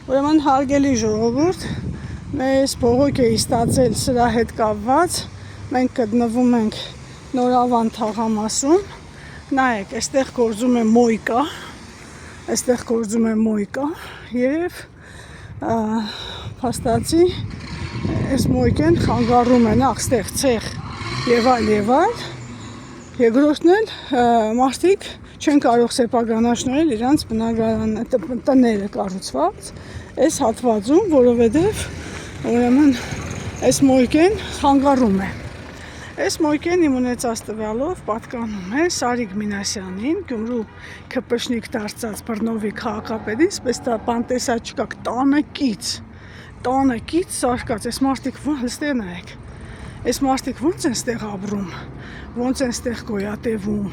Ուրեմն հարգելի ժողովուրդ, մեզ բողոք է ստացել սրա հետ կապված, մենք գտնվում ենք Նորավան թաղամասում, նայեք, այստեղ գործում է մոյկա, եւ փաստացի այս մոյկեն խանգարում է նախ ստեղ ցեխ եւ այլ, երկրորդն էլ մարդիկ չեն կարող սեփականաշնորհել իրանց բնակարան տները կառուցված այս հատվածում, որովհետև ուրեմն այս մոյկեն խանգարում է։ Այս մոյկեն իմ ունեցած տվյալով պատկանում է Սարիկ Մինասյանին, Գյումրու քպշնիկ դարձած Բռնովի քաղաքապետին, սպես բան տեսա չկա, տանը կից սարկած, այս մարդիկ լստեղ նայեք, այս մարդիկ ոնց են ստեղ ապրում, ոնց են ստեղ գոյատևում,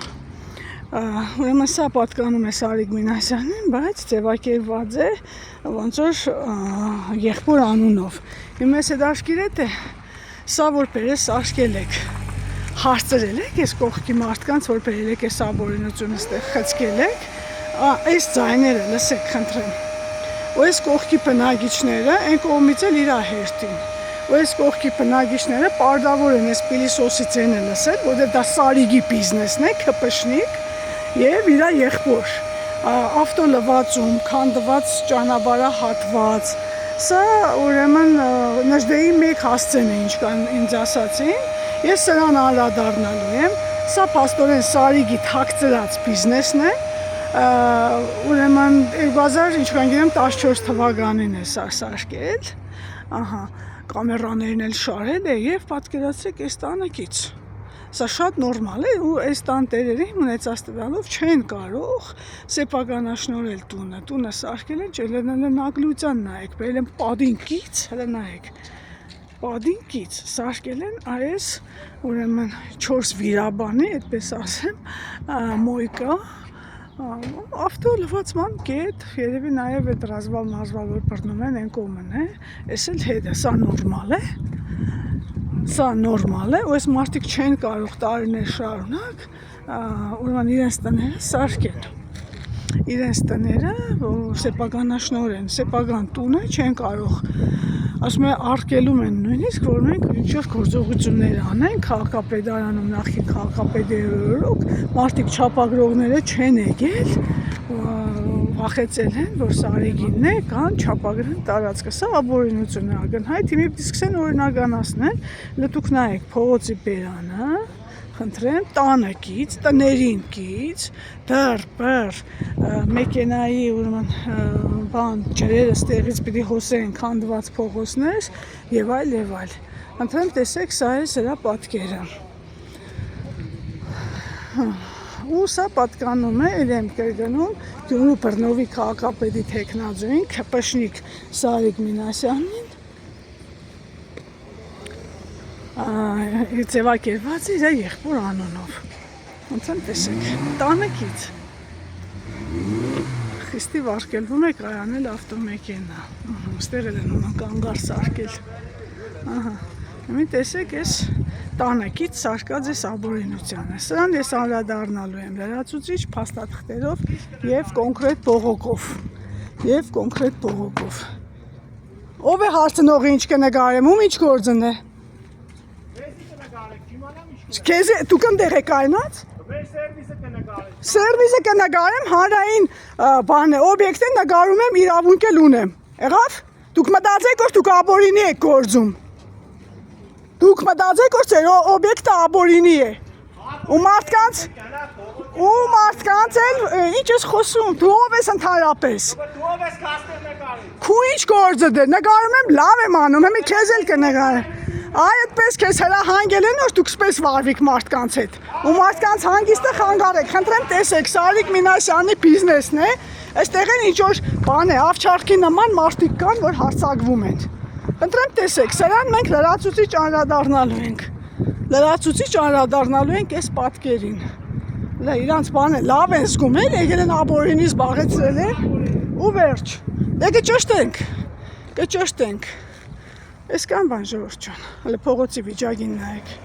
ուրեմն սա պատկանում է Սարիկ Մինասյանին, բայց ձևակերպված է ոնց որ եղբոր անունով։ Իմ ես այդ աշկիրը թե սա որ բերես աշկել եք, հարցրել եք այս կողքի մարդկանց, որ բերել եք այս ապօրինությունը ստեղ խցկել եք, այս ձայները լսեք խնդրեմ, ու այս կողքի բնակիչները այն կողմից էլ իրա հերթին, ու այս կողքի բնակիչները պարտավոր են այս պիլիսոսի ձենը լսել, որտեղ դա Սարիգի բիզնեսն է, քպշնիկ եւ իրա եղբոր, ավտոլվացում, քանդված ճանապարհահատված, սա ուրեմն նժդեի մեկ հասցեն է ինչ կան ինձ ասացին, ես սրան անդրադառնալու եմ, սա փաստորեն Սարիգի թաքցրած բիզնեսն է, ուրեմն 2014 թվականին է սա սարքել, կամերաներն էլ շարել է եւ պատկերացրեք այս տանեկից, սա շատ նորմալ է ու այս տան տերերը ունեցած տվյալով չեն կարող սեփականաշնորհել տունը սարքել են ճելենագլուծան նայեք, բերել են падինկից, հələ նայեք, падինկից սարքել են այս ուրեմն 4 վիրաբանի, այդպես ասեմ, մոյկա, ավտոլվացման կետ, երևի նաև այդ ռազմալ որ բռնում են այն կողմն է, այս էլ հետը, սա նորմալ է, ու այս մարդիկ չեն կարող տարիներ շարունակ, ուրեմն իրենց տները սարքեն, իրենց տները, սեփականաշնորհեն, սեփական տունը չեն կարող, ասում է արկելում են նույնիսկ, որ մենք ինչ-որ գործողություններ անենք, քաղաքապետարանում նախին քաղաքապետերորոք, մարդիկ չափագրողները չեն եկել, վախեցել են, որ Սարիգինն է, կան չափագրեն տարածքը, սա ապօրինություն է ակնհայտ, հիմա պիտի սկսեն օրինականացնել, դուք նայեք փողոցի բերանը, խնդրեմ, տանը կից, տներին կից, դր, մեքենայի ուրեմն ջրերը ստեղից պիտի հոսեն քանդված փողոցներ եւ այլ, խնդրեմ տեսեք, սա է սրա պատկերը, ու սա պատկանում է, եմ կրկնում, Գյումրու Բռնովի քաղաքապետի թեկնածուին, քպշնիկ Սարիկ Մինասյանին, ձևակերպված իր եղբոր անունով, ոնց տեսեք, տանեկից, խիստի վարկելվում է կայանել ավտոմեքենա, ստեղ էլ են ունեն կանգար սարքել, Մի տեսեք ես տանեկից սարկած ես ապօրինությանը, սրան ես անդրադառնալու եմ լրացուցիչ փաստաթղթերով եւ կոնկրետ բողոքով, ով է հարցնողը ինչ կնկարեմ, ում ինչ գործն է, քեզ դու կնդեղ եք այնած, սերվիսը կնկարեմ, հանրային բան է, օբյեկտ է նկարում եմ, իրավունք էլ ունեմ, եղավ, դուք մտածեք, որ դուք ապօրինի եք գործում, Դուք մտածեք, որ ձեր օբյեկտը ապօրինի է, ու մարդկանց էլ ինչ ես խոսում, դու ով ես ընդհանրապես, քու ինչ գործը դե, նկարում եմ, լավ եմ անում, հիմա քեզ էլ կնկարեմ, այ այդպես քեզ հրահանգել են, որ դուք սպես վարվիք մարդկանց հետ, ու մարդկանց հանգիստը խանգարեք, խնդրեմ տեսեք, Սարիկ Մինասյանի բիզնեսն է, այստեղ են ինչ-որ բան է, ավչարքի նման մարդիկ կան, որ հարձակվում են, Խնդրեմ տեսեք, սրան մենք լրացուցիչ անդրադառնալու ենք այս պատկերին, իրանց բանը լավ են զգում են, եկել են ապօրինի զբաղեցրել են, ու վերջ, կճշտենք, այս կան բան ժողովուրդ ջան, հələ փողոցի վիճակին նայեք